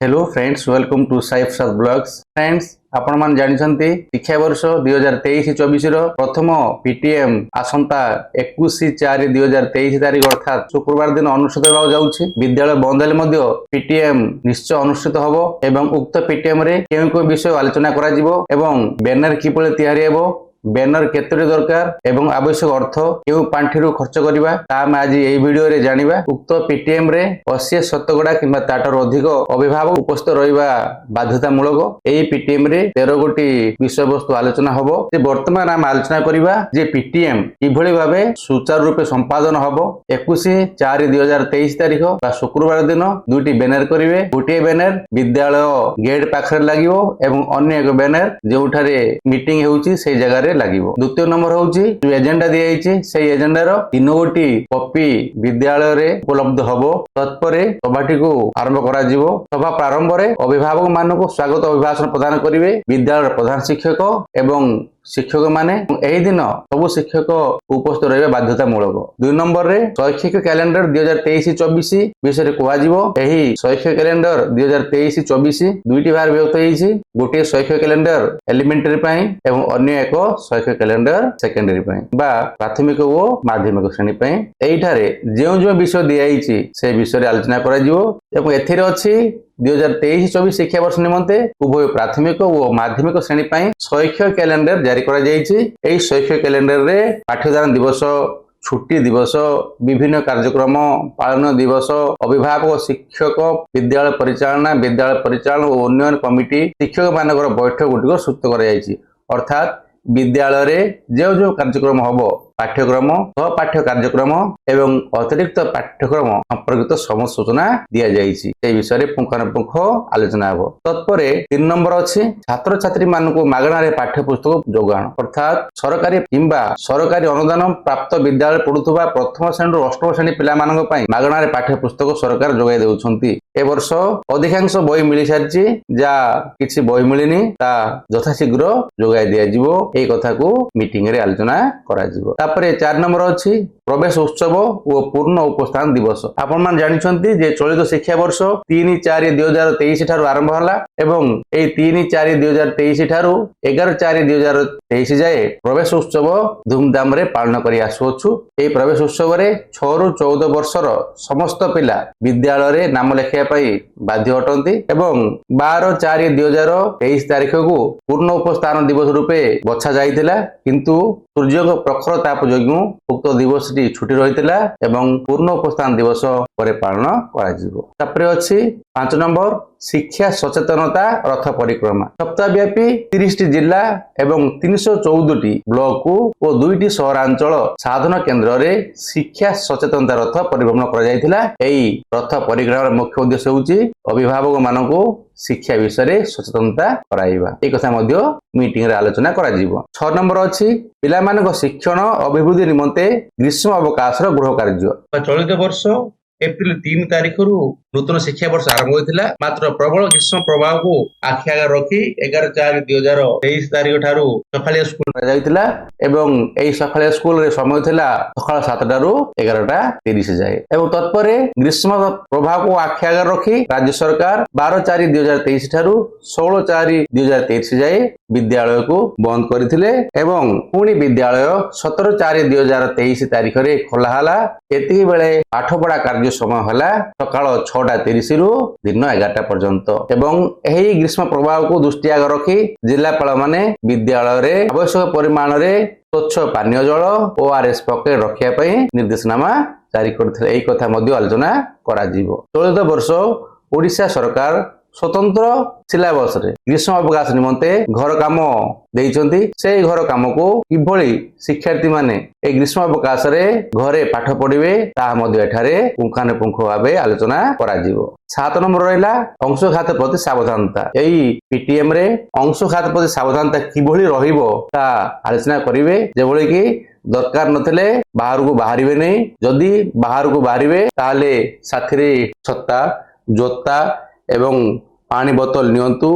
Hello friends, welcome to साइफ साथ blogs. Friends, आपण मान जानिछंती शिक्षा वर्ष 2023-24 रो प्रथम पीटीएम आसंता 21/4/2023 तारिख अर्थात शुक्रवार दिन अनुष्ठित हेबाक जाउछि। विद्यालय बंद हेले मध्य पीटीएम निश्चय अनुष्ठित हबो एवं उक्त पीटीएम रे केउ केउ विषय आलोचना करा जिवो एवं बैनर किपळे तयारी हेबो, बैनर केतोटी दरकार एवं आवश्यक अर्थ केउ पांठिरु खर्च करिबा ता हम आज एई वीडियो रे जानिबा। उक्त पीटीएम रे 80% किंबा ताटर अधिक अभिभावक उपस्थित रहिबा बाध्यतामूलक। एई पीटीएम रे 13 गोटी विषय वस्तु आलोचना हबो। जे वर्तमान हम आलोचना करिबा जे पीटीएम किभଳି भाबे सुचारू रूपे संपादन हबो। 21/4/2023 तारिख बा शुक्रवार दिन दुटी बैनर करिवे। गोटे बैनर विद्यालय गेट पाखरे लागिवो एवं अन्य एक बैनर जेउठारे मीटिंग हेउची सेई जगह रे लागिवो। द्वितीय नंबर होउची जो एजेंडा दिया जाइछि सेई एजेंडार 3 गोटी कॉपी विद्यालय रे उपलब्ध हबो। तत्परे सभाटी को आरंभ करा जिवो। सभा प्रारंभ रे अभिभावक मानको स्वागत अभिभाषण प्रदान करिवे विद्यालय प्रधान शिक्षक एवं शिक्षक माने। एही दिन सब शिक्षक उपस्थित रहिबा बाध्यतामूलक। 2 नंबर रे शैक्षिक कैलेंडर 2023-24 विषय कुआ जिवो। एही शैक्षिक कैलेंडर 2023-24 दुईटी भाग व्यक्त होईछि। गोटे शैक्षिक कैलेंडर एलिमेंटरी पई एवं अन्य एक शैक्षिक कैलेंडर सेकेंडरी पई बा प्राथमिक ओ माध्यमिक श्रेणी पई। एईठारे जो विषय दियाइछि से विषय रे आलोचना करा जिवो एवं एथिरे अछि 2023-24 शिक्षा वर्ष निमंते उभय प्राथमिक और माध्यमिक श्रेणी पई शैक्षिक कैलेंडर जारी करा जाइछि। एई शैक्षिक कैलेंडर रे पाठ्यदान दिवस, छुट्टी दिवस, विभिन्न कार्यक्रम पालन दिवस, अभिभावक शिक्षक विद्यालय परिचालन और उन्नयन कमिटी शिक्षक मानकर बैठक गुटिक सूचित करा जाइछि। अर्थात विद्यालय रे जो कार्यक्रम हबो पाठ्यक्रम पाठ्य कार्यक्रम एवं अतिरिक्त पाठ्यक्रम संपर्कित समस्त सूचना दिया जाइछि। ए विषय रे पुंखानुपुंख आलोचना हबो। तत्परे 3 नंबर अछि छात्र छात्री मानको मागणा रे पाठ्य पुस्तक जोगाण। अर्थात सरकारी किंबा सरकारी अनुदान प्राप्त विद्यालय पढुथबा प्रथम श्रेणी अष्टम श्रेणी पिला मानक पई मागणा रे पाठ्य पुस्तक सरकार जोगाई देउछंती। ए वर्ष अधिकांश बही मिली सारिछि, जा किछि बही मिलिनी ता यथाशीघ्र जोगाई दिया जिवो। ए कथा को मीटिंग रे आलोचना करा जिवो। तापरे 4 नंबर अछि प्रवेश उत्सव और पूर्ण उपस्थान दिवस। आपण मान जानिछंती जे चलित शिक्षा वर्ष 3/4/2023 ठारू आरंभ हला एवं एई 3/4/2023 ठारू 11/4/2023 जाए प्रवेश उत्सव धूमधाम रे पालन करि आसुछु। एई प्रवेश उत्सव रे 6 ରୁ 14 वर्षर समस्त पिला विद्यालय रे नाम लेखिया पई बाध्य अटंती एवं 12/4/2023 तारिख को पूर्ण उपस्थान दिवस रूपे बछा जाइतिला, किंतु सूर्य प्रखर ताप जोगु उक्त दिवस टी छुट्टी रहितिला एवं पूर्ण उपस्थान दिवस परे पालन करा जिवो। तापरे अछि 5 नंबर शिक्षा सचेतनता रथ परिक्रमा। सप्ताहव्यापी 30 जिला एवं 314 ब्लॉक को और 2टी सहरांचल साधन केंद्र रे शिक्षा सचेतनता रथ परिभ्रमण करा जायतिला। एई रथ परिक्रमा मुख्य उद्देश्य होउची अभिभावक मानको शिक्षा विषय रे सचेतनता कराइबा। ए कथा मध्य मीटिंग रे आलोचना करा जिवो। 6 नंबर अछि पिला मानको शिक्षण अभिवृद्धि निमंते ग्रीष्म अवकाश रो गृह कार्य। चलित वर्ष एप्रिल 3 तारिख रु नूतन शिक्षा वर्ष आरंभ होइतिला। मात्र प्रबल ग्रीष्म प्रभाव को आखि आगे रखी 11/4/2023 तारिख ठारू सखालिया स्कूल जाइतिला एवं एई सखालिया स्कूल रे समय थिला सकाळ 7टा रु 11:30 जाए। एवं तत्परे ग्रीष्म प्रभाव को आखि आगे रखी राज्य सरकार 12/4/2023 ठारू 16/4/2023 जाए विद्यालय को बंद करथिले एवं पुणी विद्यालय 17/4/2023 तारिख रे खोला हला। एति बेले पाठ पढ़ा कार्य समय हला सकाळ 6:30 रु दिन 11टा पर्यंत एवं एही ग्रीष्म प्रभाव को दृष्टि आगे रखी जिलापाल माने विद्यालय रे आवश्यक परिमाण रे स्वच्छ पानीय जल ओआरएस पॉकेट रखिया पई निर्देशनामा जारी करथिले। एही कथा मध्ये आलोचना करा जिवो। चलित वर्ष ओडिशा सरकार स्वतंत्र सिलेबस रे ग्रीष्म अवकाश निमंते घर काम देइचंती। से घर काम को किभଳି शिक्षार्थी माने ए ग्रीष्म अवकाश रे घरे पाठ पढ़िबे ता मध्ये एठारे पुंखानुपुंख भाबे आलोचना करा जिवो। 7 नंबर रहिला अंशघात प्रति सावधानता। एई पीटीएम रे अंशघात प्रति सावधानता किभଳି रहिबो ता आलोचना करिवे। जेभଳି कि दरकार नथिले बाहर को बाहरिबे नै, जदी बाहर को बाहरिबे ताले साथी छत्ता, जोता एवं पानी बोतल नियंतु,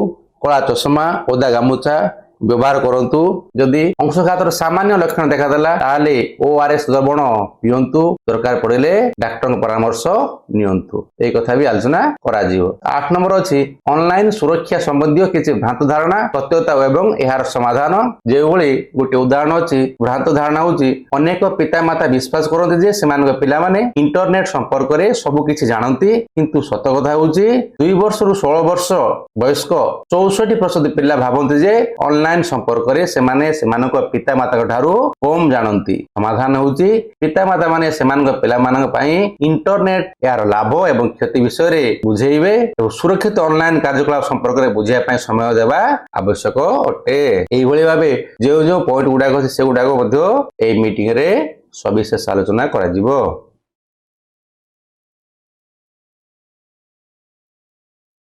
कला चश्मा, ओदा गामुछा व्यवहार करंतु जदि अंशुघातर सामान्य लक्षण देखादेला ताले ORS द्रवण पियंतु दरकार पड़िले डॉक्टर परामर्श नियंतु ए कथा भी आलोचना करा जिवो 8 नंबर अछि ऑनलाइन सुरक्षा संबंधी किछि भ्रांत धारणा सत्यता एवं एहार समाधान जे भली गोटे उदाहरण अछि भ्रांत धारणा होछि अनेक पितामाता विश्वास करते जे सेमानक पिला माने इंटरनेट संपर्क रे सब किछि जानंती किंतु सत कथा होछि 2 वर्ष रु 16 वर्ष वयस्क 64% पिला भाबंती जे ऑनलाइन संपर्क रे सेमाने सेमानक पितामाता ठारू कम जानंती समाधान होछि पितामाता माने सेमानक पिला मानक पई इंटरनेट यार लाभ एवं क्षति विषय रे बुझेइबे एवं सुरक्षित ऑनलाइन कार्यकलाप संपर्क रे बुझिया पई समय देबा आवश्यक अटे एई भली भाबे जो पॉइंट गुडा अछि से गुडा मध्ये एई मीटिंग रे सविशेष आलोचना करा जिवो।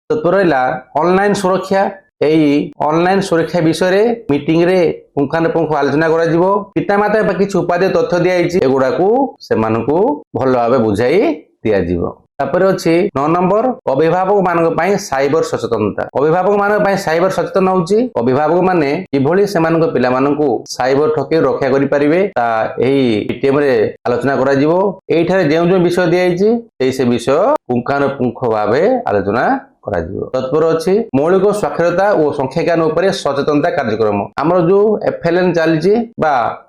तो रहा ऑनलाइन सुरक्षा एई ऑनलाइन सुरक्षा विषय रे मीटिंग रे पुंखानुपुंख आलोचना करा जिवो पितामाता किछि उपादेय तथ्य दिया आइछि एगुडाकू सेमानकू भल भाबे बुझाई दिया जिवो। तापर अछि 9 नंबर अभिभावक मानक पई साइबर सचेतनता अभिभावक मानक पई साइबर सचेतन होउछि अभिभावक माने किभली सेमानक पिला मानकू साइबर ठके रक्षा करि परिबे ता एही पीटीएम रे आलोचना करा जिवो एठारे जेउ विषय दिया आइछि से विषय पुंखानुपुंख भाबे आलोचना तत्पर अच्छी मौलिक साक्षरता और संख्या ज्ञान उपर सचेतनता कार्यक्रम आमर जो FLN चली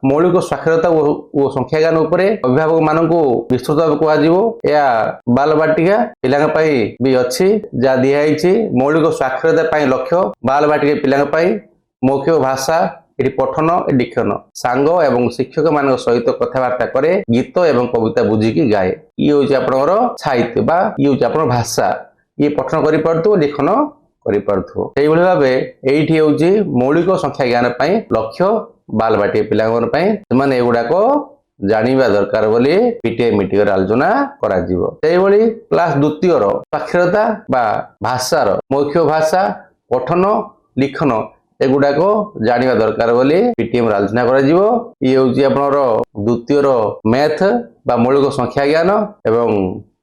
मौलिक साक्षरता और संख्या ज्ञान उपर अभिभावक मानक विस्तृत भाव कह बाल बाटिका पिला भी अच्छी जहाँ दिखाई मौलिक साक्षरता लक्ष्य बाल बाटिका पिला मौखिक भाषा ये पठन लिखन सांग एवं शिक्षक मान सहित कथबार्ता करे गीत एवं कविता बुझिकी गाए ये हूँ आपंकर साहित्य बा ये हूँ आप भाषा ये पठन करि पारथु लिखन करि पारथु सेहि भली भाबे एठी होउची मौलिक संख्या ज्ञान पई लक्ष्य बाल बाटी पिलांगन पई माने एगुडाको जानिबा दरकार बोली पीटीए मीटिंग रे आलोचना करा जिवो सेहि भली क्लास द्वितीय रो साक्षरता बा भाषार मौखिक भाषा पठन लिखन एगुडाको जानिबा दरकार बोली पीटीएम रे आलोचना करा जिवो ये होउची आपनर द्वितीय रो मैथ बा मौलिक संख्या ज्ञान एवं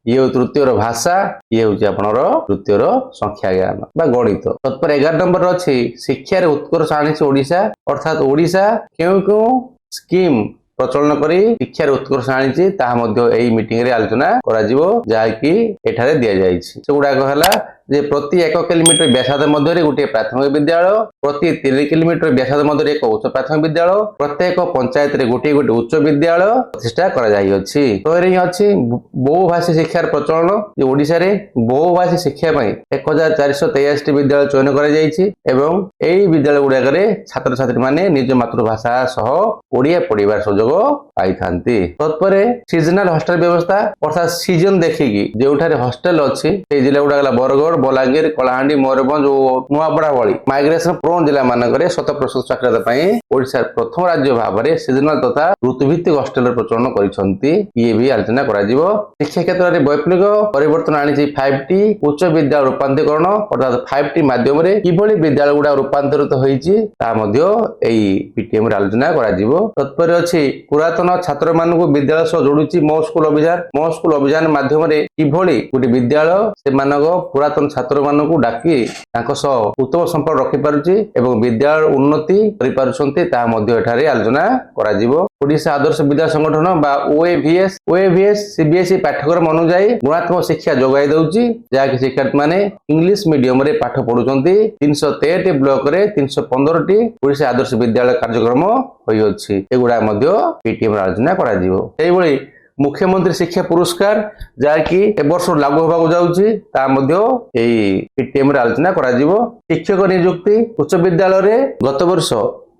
ये तृतीय भाषा ये हूँ आपनर तृतीय संख्या ज्ञान बा गणित तत्पर 11 नंबर अच्छी शिक्षा रे उत्कर्ष आनी ओडिशा अर्थात ओडिशा क्यों क्यों स्कीम प्रचलन करी शिक्षा रे उत्कर्ष आनी एही मीटिंग रे आलोचना करा जिवो जाकी एठारे दिया जायछि सेगुडा कहला जे प्रति 1 किलोमीटर व्यासार्ध मध्य गोटे प्राथमिक विद्यालय प्रति 3 किलोमीटर व्यासार्ध मध्य एक उच्च प्राथमिक विद्यालय प्रत्येक पंचायत रे गोटे गोटे उच्च विद्यालय प्रतिष्ठा करा जाई अछि तो एरी अछि बहुभाषी शिक्षार प्रचलन जे ओडिसा रे बहुभाषी शिक्षा पई 1483 विद्यालय चयन करा जायछि एवं एई विद्यालय गुडा रे छात्र छात्री माने निज मातृभाषा सह ओडिया पढिबार सुयोग पाइथांती तत्परे सीजनल हॉस्टल व्यवस्था अर्थात सीजन देखिकी जेउठारे हॉस्टल अछि से जिल्ला गुडा गला बरगढ़ बलांगीर कलाहांडी मयूरभंज और नुआपड़ा भली माइग्रेशन प्रोन जिला मानकरे 100% साक्षरता पई ओडिसा प्रथम राज्य भाव में सीजनल तथा ऋतुभित्तिक हॉस्टल प्रचलन करिसंती ये भी आलोचना करा जिवो शिक्षा क्षेत्र में वैप्लविक परिवर्तन आनी 5T उच्च विद्यालय रूपांतरीकरण अर्थात 5T माध्यम रे किभली विद्यालय गुडा रूपांतरित होईची ता मध्ये एई पीटीएम रे आलोचना करा जिवो तत्पर अछि पुरातन छात्र मानकु विद्यालय सह जोडुची मो स्कूल अभियान माध्यम रे किभली गोटे विद्यालय से मानक पुरातन छात्र मानकु डाकी तांको सह उत्तम संपर्क रखि पारुची एवं विद्यालय उन्नति करि पारुछन्ते ता मध्ये एठारे आलोचना करा जिवो ओडिशा आदर्श विद्या संगठन बा OAVS CBSE पाठ्यक्रम अनुसार गुणात्मक शिक्षा जोगाई दउची जाकी शिक्षार्थी माने इंग्लिश मीडियम रे पाठ पढुचन्ती 313 ब्लॉक रे 315 टी ओडिशा आदर्श विद्यालय कार्यक्रम होई अछि एगुडा मध्ये पीटीएम आलोचना करा जिवो सेहि भली मुख्यमंत्री शिक्षा पुरस्कार जाकी ए वर्ष लागू होबाक जाउची ता मध्ये एई पीटीएम रे आलोचना करा जिवो शिक्षक नियुक्ति उच्च विद्यालय रे गत वर्ष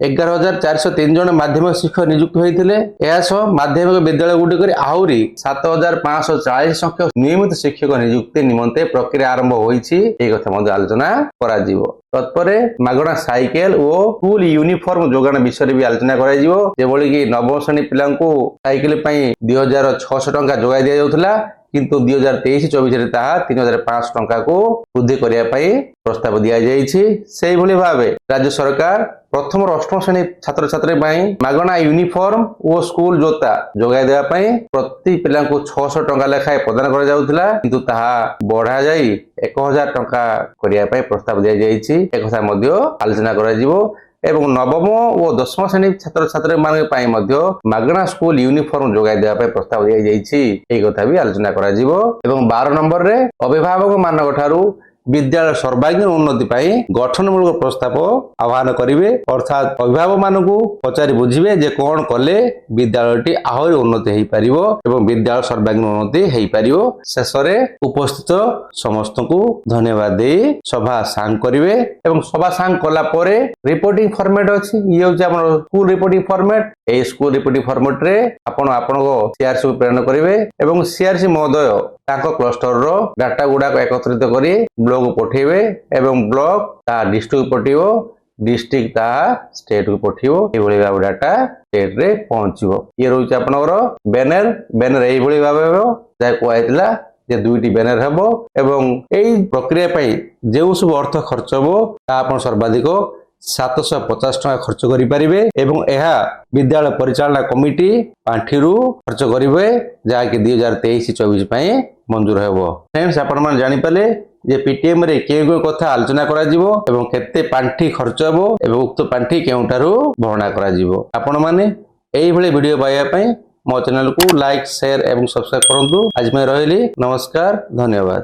11,403 जन माध्यमिक शिक्षक नियुक्त होइथिले एहासह माध्यमिक विद्यालय गुडी आहुरी 7,540 संख्यक नियमित शिक्षक नियुक्ति निमंते प्रक्रिया आरंभ होईछि ए कथा मध्ये आलोचना करा जिवो तत्परे मागणा साइकेल और स्कूल यूनिफॉर्म जोगाण विषय भी आलोचना करा जिवो जेभली कि नवम श्रेणी पिलांकू साइकेल पई 2,600 टंका जोगाई दिया जाउथला किंतु 2023-24 रे ताहा 3,500 टंका को वृद्धि करिया पई प्रस्ताव दिया जायछि सेहि भली भाबे राज्य सरकार प्रथम और अष्टम श्रेणी छात्र छात्री मागणा यूनिफॉर्म और स्कूल जोता जोगाई देवा प्रति पिला 600 टंका लेखाएं प्रदान करा जाउथला किंतु ताहा बढ़ा जाई 1,000 टंका करिया प्रस्ताव दिया जायछि एक कथा मध्ये आलोचना करा जिवो ଏବଂ ନବମ ଓ ଦଶମ ଶ୍ରେଣୀ ଛାତ୍ରଛାତ୍ରୀ ମାନଙ୍କ ପାଇଁ ମଧ୍ୟ ମାଗଣା ସ୍କୁଲ ୟୁନିଫର୍ମ ଯୋଗାଇ ଦେବା ପାଇଁ ପ୍ରସ୍ତାବ ଦିଆଯାଇଛି। ଏହି କଥା ବି ଆଲୋଚନା କରାଯିବ। ଏବଂ 12 ନମ୍ବରରେ ଅଭିଭାବକ ମାନଙ୍କ ଠାରୁ ବିଦ୍ୟାଳୟ ସର୍ବାଙ୍ଗୀନ ଉନ୍ନତି ପାଇଁ ଗଠନମୂଳକ ପ୍ରସ୍ତାବ ଆହ୍ୱାନ କରିବେ, ଅର୍ଥାତ୍ ଅଭିଭାବକ ମାନଙ୍କୁ ପଚାରି ବୁଝିବେ ଯେ କଣ କଲେ ବିଦ୍ୟାଳୟଟି ଆହୁରି ଉନ୍ନତି ହେଇପାରିବ ଏବଂ ବିଦ୍ୟାଳୟ ସର୍ବାଙ୍ଗୀନ ଉନ୍ନତି ହେଇପାରିବ। ଶେଷରେ ଉପସ୍ଥିତ ସମସ୍ତଙ୍କୁ ଧନ୍ୟବାଦ ଦେଇ ସଭା ସାଙ୍ଗ କରିବେ ଏବଂ ସଭା ସାଙ୍ଗ କଲା ପରେ ରିପୋର୍ଟିଂ ଫର୍ମାଟ ଅଛି। ଇଏ ହେଉଛି ଆମର ସ୍କୁଲ ରିପୋର୍ଟିଂ ଫର୍ମାଟ। এই স্কুল রিপোর্টিং ফর্ମାଟରେ ଆପଣ ଆପଣଙ୍କ ସିଆରସି ପ୍ରେରଣ କରିବେ ଏବଂ ସିଆରସି ମହୋଦୟ ତାଙ୍କ କ୍ଲଷ୍ଟରର ଡାଟା ଗୁଡାକ ଏକତ୍ରିତ କରି ବ୍ଲକକୁ ପଠେଇବେ ଏବଂ ବ୍ଲକ ତା ଡିଷ୍ଟ୍ରିକ୍ଟ ପଠେଇବ, ଡିଷ୍ଟ୍ରିକ୍ଟ ତାହା ଷ୍ଟେଟକୁ ପଠେଇବ। ଏଇଭଳି ଭାବେ ଡାଟା ଷ୍ଟେଟରେ ପହଞ୍ଚିବ। ଇଏ ରହୁଛି ଆପଣଙ୍କର ବ୍ୟାନର। ବ୍ୟାନର ଏଇଭଳି ଭାବେ ହେବ ଯାହା କୁହାଯାଇଥିଲା ଯେ 2ଟି ବ୍ୟାନର ହେବ ଏବଂ ଏଇ ପ୍ରକ୍ରିୟା ପାଇଁ ଯେଉଁ ସବୁ ଅର୍ଥ ଖର୍ଚ୍ଚ ହେବ ତାହା ଆପଣ ସର୍ବାଧିକ 750 ଟଙ୍କା ଖର୍ଚ୍ଚ କରିପାରିବେ ଏବଂ ଏହା ବିଦ୍ୟାଳୟ ପରିଚାଳନା କମିଟି ପାଣ୍ଠିରୁ ଖର୍ଚ୍ଚ କରିବେ, ଯାହାକି 2023-24 ପାଇଁ ମଞ୍ଜୁର ହେବ। ଫ୍ରେଣ୍ଡସ୍, ଆପଣମାନେ ଜାଣିପାରିଲେ ଯେ ପିଟିଏମ ରେ କେଉଁ କେଉଁ କଥା ଆଲୋଚନା କରାଯିବ ଏବଂ କେତେ ପାଣ୍ଠି ଖର୍ଚ୍ଚ ହେବ ଏବଂ ଉକ୍ତ ପାଣ୍ଠି କେଉଁଠାରୁ ଭରଣା କରାଯିବ। ଆପଣମାନେ এইଭଳି ଭିଡିଓ ପାଇବା ପାଇଁ ମୋ ଚ୍ୟାନେଲକୁ ଲାଇକ୍, ସେୟାର ଏବଂ ସବସ୍କ୍ରାଇବ କରନ୍ତୁ। ଆଜି ପାଇଁ ରହିଲି, ନମସ୍କାର, ଧନ୍ୟବାଦ।